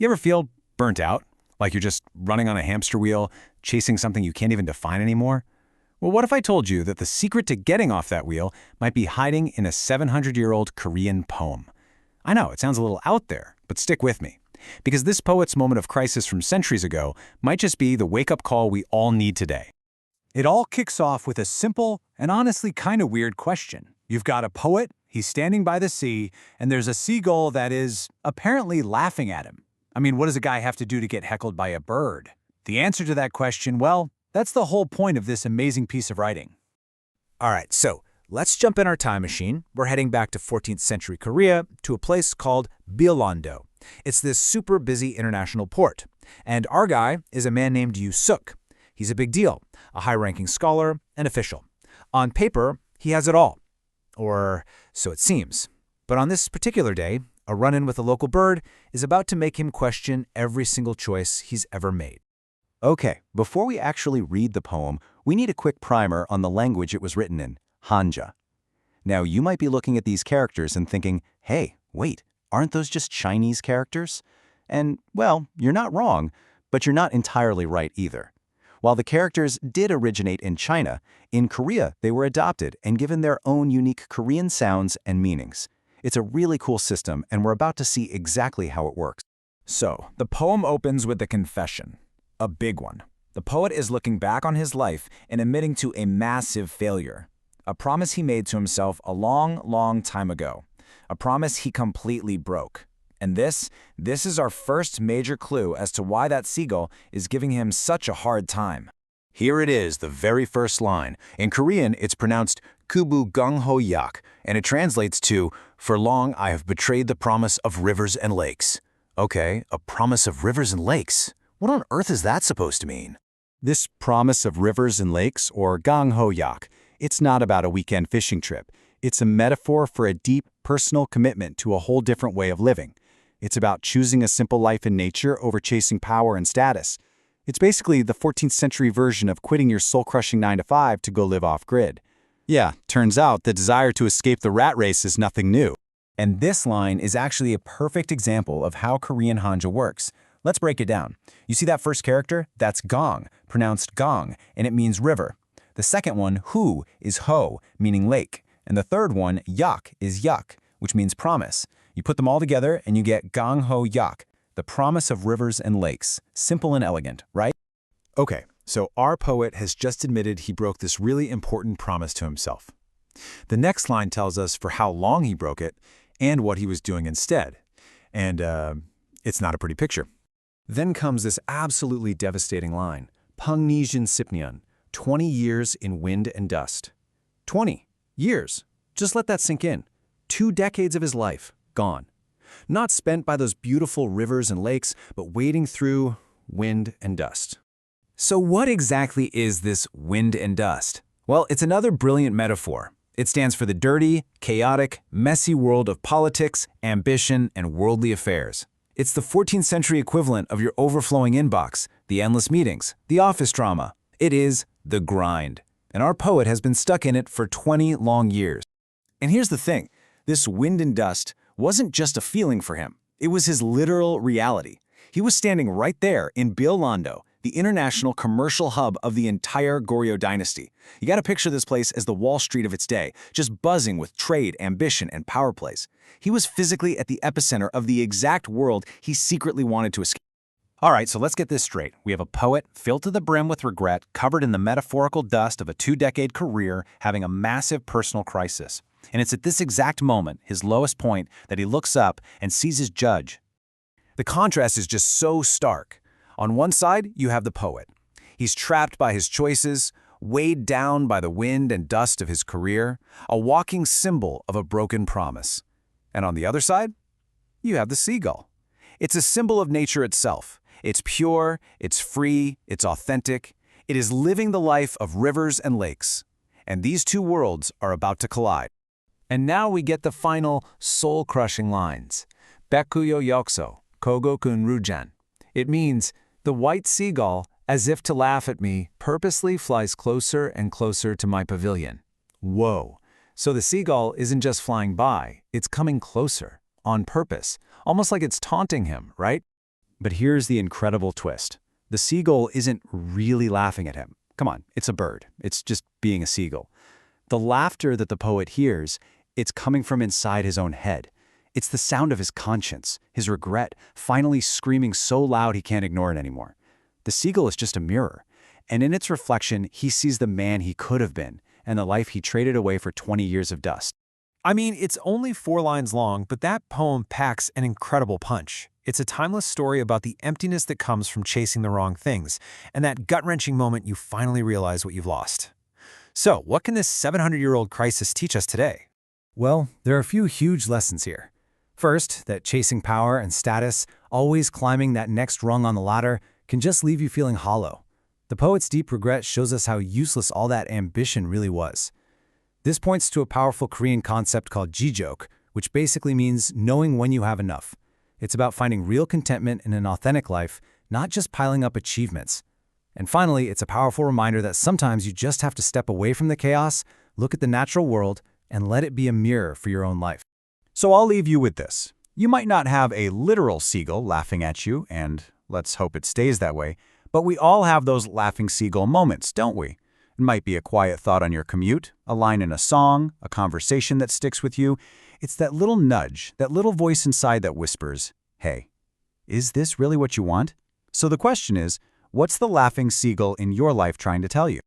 You ever feel burnt out? Like you're just running on a hamster wheel, chasing something you can't even define anymore? Well, what if I told you that the secret to getting off that wheel might be hiding in a 700-year-old Korean poem? I know, it sounds a little out there, but stick with me. Because this poet's moment of crisis from centuries ago might just be the wake-up call we all need today. It all kicks off with a simple and honestly kind of weird question. You've got a poet, he's standing by the sea, and there's a seagull that is apparently laughing at him. I mean, what does a guy have to do to get heckled by a bird? The answer to that question, well, that's the whole point of this amazing piece of writing. All right, so let's jump in our time machine. We're heading back to 14th century Korea to a place called Byeong-nan-do. It's this super busy international port. And our guy is a man named Yu-suk. He's a big deal, a high-ranking scholar and official. On paper, he has it all. Or so it seems. But on this particular day, a run-in with a local bird is about to make him question every single choice he's ever made. Okay, before we actually read the poem, we need a quick primer on the language it was written in, Hanja. Now, you might be looking at these characters and thinking, hey, wait, aren't those just Chinese characters? And, well, you're not wrong, but you're not entirely right either. While the characters did originate in China, in Korea they were adopted and given their own unique Korean sounds and meanings. It's a really cool system, and we're about to see exactly how it works. So, the poem opens with a confession. A big one. The poet is looking back on his life and admitting to a massive failure. A promise he made to himself a long, long time ago. A promise he completely broke. And this is our first major clue as to why that seagull is giving him such a hard time. Here it is, the very first line. In Korean, it's pronounced kubu Gang-ho-yak, and it translates to, "For long I have betrayed the promise of rivers and lakes." Okay, a promise of rivers and lakes. What on earth is that supposed to mean? This promise of rivers and lakes, or Gang-ho-yak, it's not about a weekend fishing trip. It's a metaphor for a deep, personal commitment to a whole different way of living. It's about choosing a simple life in nature over chasing power and status. It's basically the 14th century version of quitting your soul-crushing 9-to-5 to go live off-grid. Yeah, turns out the desire to escape the rat race is nothing new. And this line is actually a perfect example of how Korean Hanja works. Let's break it down. You see that first character? That's gong, pronounced gong, and it means river. The second one, hu, is ho, meaning lake. And the third one, yak, is yak, which means promise. You put them all together and you get Gang-ho-yak, the promise of rivers and lakes. Simple and elegant, right? Okay, so our poet has just admitted he broke this really important promise to himself. The next line tells us for how long he broke it and what he was doing instead. And it's not a pretty picture. Then comes this absolutely devastating line, Pung-jin, 20 years in wind and dust. 20 years. Just let that sink in. 2 decades of his life, gone. Not spent by those beautiful rivers and lakes, but wading through wind and dust. So what exactly is this wind and dust? Well, it's another brilliant metaphor. It stands for the dirty, chaotic, messy world of politics, ambition, and worldly affairs. It's the 14th century equivalent of your overflowing inbox, the endless meetings, the office drama. It is the grind. And our poet has been stuck in it for 20 long years. And here's the thing. This wind and dust wasn't just a feeling for him. It was his literal reality. He was standing right there in Byeong-nan-do, the international commercial hub of the entire Goryeo dynasty. You gotta picture this place as the Wall Street of its day, just buzzing with trade, ambition, and power plays. He was physically at the epicenter of the exact world he secretly wanted to escape. All right, so let's get this straight. We have a poet filled to the brim with regret, covered in the metaphorical dust of a 2-decade career, having a massive personal crisis. And it's at this exact moment, his lowest point, that he looks up and sees his judge. The contrast is just so stark. On one side, you have the poet. He's trapped by his choices, weighed down by the wind and dust of his career, a walking symbol of a broken promise. And on the other side, you have the seagull. It's a symbol of nature itself. It's pure, it's free, it's authentic. It is living the life of rivers and lakes. And these two worlds are about to collide. And now we get the final soul-crushing lines. Baek-gu yokso, kogo-kun rujan. It means, the white seagull, as if to laugh at me, purposely flies closer and closer to my pavilion. Whoa. So the seagull isn't just flying by, it's coming closer, on purpose, almost like it's taunting him, right? But here's the incredible twist. The seagull isn't really laughing at him. Come on, it's a bird. It's just being a seagull. The laughter that the poet hears, it's coming from inside his own head. It's the sound of his conscience, his regret, finally screaming so loud he can't ignore it anymore. The seagull is just a mirror, and in its reflection, he sees the man he could have been and the life he traded away for 20 years of dust. I mean, it's only 4 lines long, but that poem packs an incredible punch. It's a timeless story about the emptiness that comes from chasing the wrong things, and that gut-wrenching moment you finally realize what you've lost. So, what can this 700-year-old crisis teach us today? Well, there are a few huge lessons here. First, that chasing power and status, always climbing that next rung on the ladder, can just leave you feeling hollow. The poet's deep regret shows us how useless all that ambition really was. This points to a powerful Korean concept called jijok, which basically means knowing when you have enough. It's about finding real contentment in an authentic life, not just piling up achievements. And finally, it's a powerful reminder that sometimes you just have to step away from the chaos, look at the natural world, and let it be a mirror for your own life. So I'll leave you with this. You might not have a literal seagull laughing at you, and let's hope it stays that way, but we all have those laughing seagull moments, don't we? It might be a quiet thought on your commute, a line in a song, a conversation that sticks with you. It's that little nudge, that little voice inside that whispers, hey, is this really what you want? So the question is, what's the laughing seagull in your life trying to tell you?